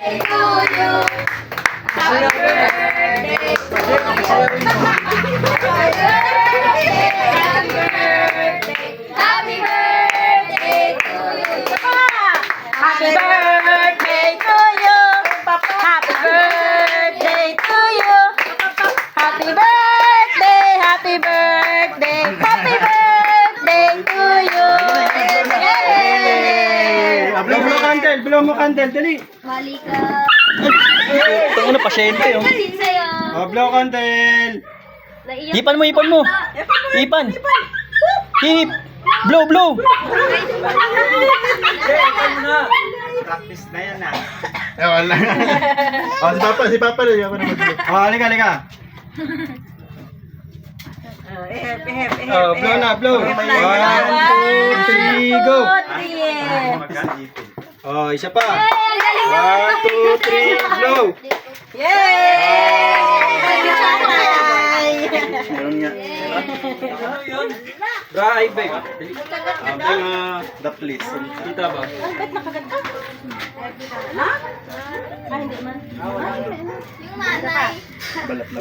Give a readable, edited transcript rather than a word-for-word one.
to you. Happy birthday to you. Happy birthday to you. Happy birthday to you. Happy birthday to you. Happy birthday, happy birthday, happy birthday to you. Yay! Blow mo candle, dali. Mali ka. Ito ano, pasyente yun. Mali sa'yo. Blow candle. Naiyak. Ipan mo, ipan mo. Ipan. Hip. Blow, blow. Practice na yan ah. Wala. Si Papa rin. Halika, halika. Blow na, blow. 1, 2, 3, go. Oh, isa pa. 1, 2, 3, blow. Meron nga. Drive back. The police. Kita ba? Yung nanay. Balat na.